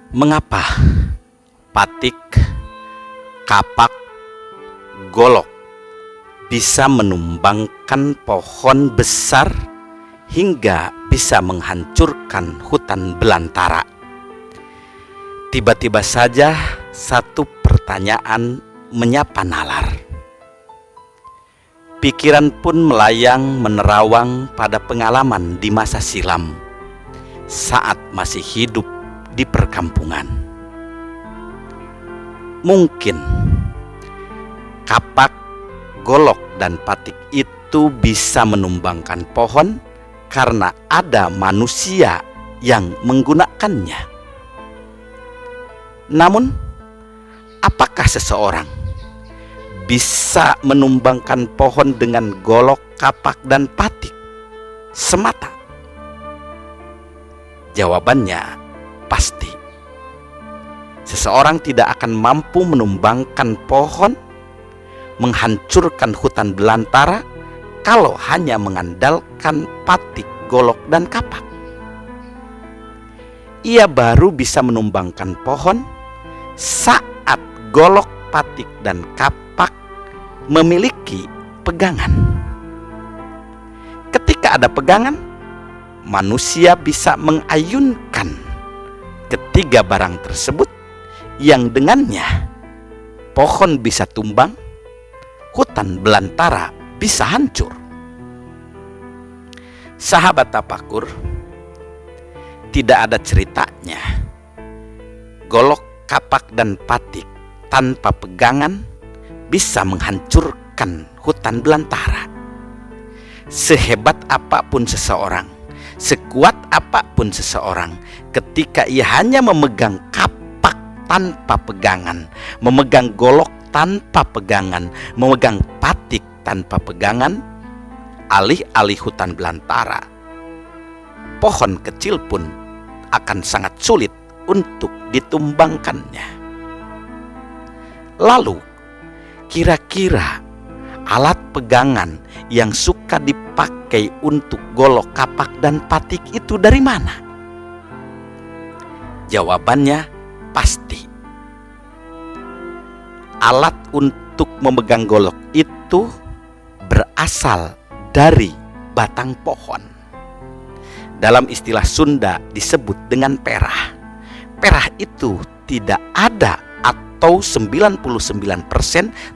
Mengapa patik, kapak, golok bisa menumbangkan pohon besar hingga bisa menghancurkan hutan belantara? Tiba-tiba saja satu pertanyaan menyapa nalar. Pikiran pun melayang menerawang pada pengalaman di masa silam saat masih hidup di perkampungan. Mungkin kapak, golok, dan patik itu bisa menumbangkan pohon karena ada manusia yang menggunakannya. Namun, apakah seseorang bisa menumbangkan pohon dengan golok, kapak, dan patik semata? Jawabannya pasti. Seseorang tidak akan mampu menumbangkan pohon, menghancurkan hutan belantara kalau hanya mengandalkan patik, golok, dan kapak. Ia baru bisa menumbangkan pohon saat golok, patik, dan kapak memiliki pegangan. Ketika ada pegangan, manusia bisa mengayunkan ketiga barang tersebut yang dengannya pohon bisa tumbang, hutan belantara bisa hancur. Sahabat tapakur, tidak ada ceritanya golok, kapak, dan patik tanpa pegangan bisa menghancurkan hutan belantara. Sehebat apapun seseorang, sekuat apapun seseorang, ketika ia hanya memegang kapak tanpa pegangan, memegang golok tanpa pegangan, memegang patik tanpa pegangan, alih-alih hutan belantara, pohon kecil pun akan sangat sulit untuk ditumbangkannya. Lalu, kira-kira alat pegangan yang suka dipakai untuk golok, kapak, dan patik itu dari mana? Jawabannya pasti. Alat untuk memegang golok itu berasal dari batang pohon. Dalam istilah Sunda disebut dengan perah. Perah itu tidak ada atau 99%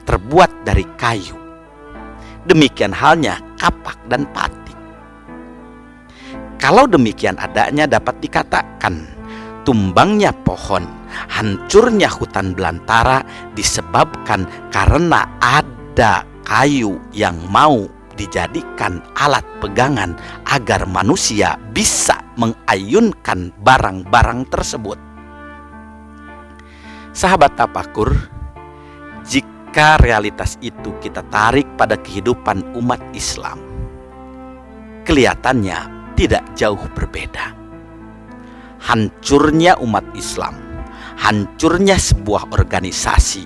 terbuat dari kayu. Demikian halnya kapak dan patik. Kalau demikian adanya dapat dikatakan tumbangnya pohon, hancurnya hutan belantara disebabkan karena ada kayu yang mau dijadikan alat pegangan agar manusia bisa mengayunkan barang-barang tersebut. Sahabat tapakur, jika realitas itu kita tarik pada kehidupan umat Islam, kelihatannya tidak jauh berbeda. Hancurnya umat Islam, hancurnya sebuah organisasi,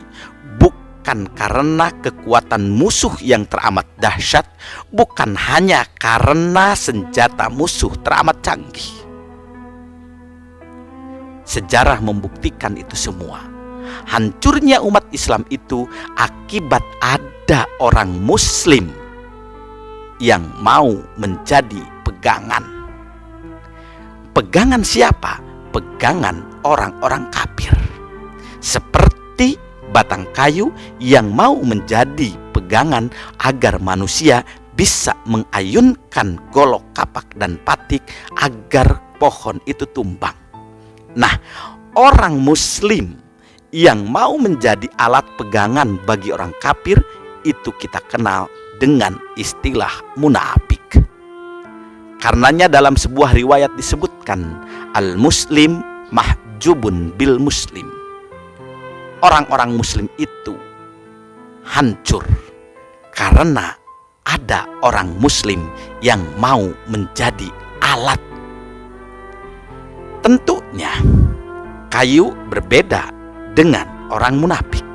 bukan karena kekuatan musuh yang teramat dahsyat, bukan hanya karena senjata musuh teramat canggih. Sejarah membuktikan itu semua. Hancurnya umat Islam itu akibat ada orang Muslim yang mau menjadi pegangan. Pegangan siapa? Pegangan orang-orang kafir. Seperti batang kayu yang mau menjadi pegangan agar manusia bisa mengayunkan golok, kapak, dan patik agar pohon itu tumbang. Nah, orang Muslim yang mau menjadi alat pegangan bagi orang kafir itu kita kenal dengan istilah munafik. Karenanya dalam sebuah riwayat disebutkan al-muslim mahjubun bil muslim. Orang-orang muslim itu hancur karena ada orang muslim yang mau menjadi alat. Tentunya kayu berbeda dengan orang munafik.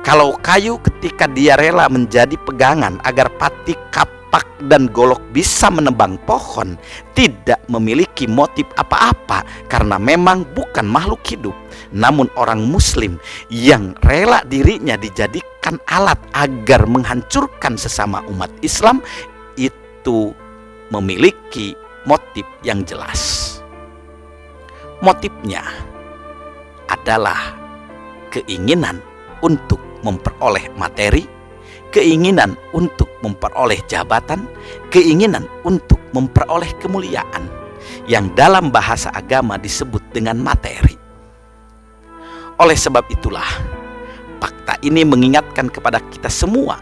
Kalau kayu ketika dia rela menjadi pegangan agar patik, kapak, tapak dan golok bisa menebang pohon tidak memiliki motif apa-apa, karena memang bukan makhluk hidup. Namun orang muslim yang rela dirinya dijadikan alat agar menghancurkan sesama umat Islam itu memiliki motif yang jelas. Motifnya adalah keinginan untuk memperoleh materi, keinginan untuk memperoleh jabatan, keinginan untuk memperoleh kemuliaan, yang dalam bahasa agama disebut dengan materi. Oleh sebab itulah, fakta ini mengingatkan kepada kita semua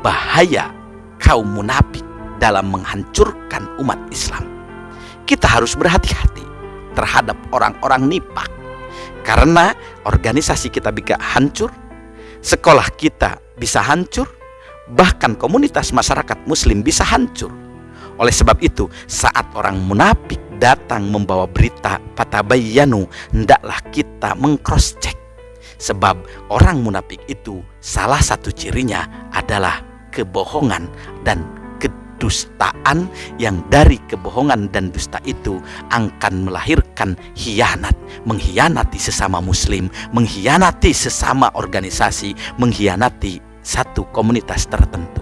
bahaya kaum munafik dalam menghancurkan umat Islam. Kita harus berhati-hati terhadap orang-orang nifak, karena organisasi kita bisa hancur, sekolah kita bisa hancur, bahkan komunitas masyarakat muslim bisa hancur. Oleh sebab itu, saat orang munafik datang membawa berita fatabayyanu, hendaklah kita meng-cross check, sebab orang munafik itu salah satu cirinya adalah kebohongan dan kedustaan, yang dari kebohongan dan dusta itu akan melahirkan khianat, mengkhianati sesama muslim, mengkhianati sesama organisasi, mengkhianati satu komunitas tertentu.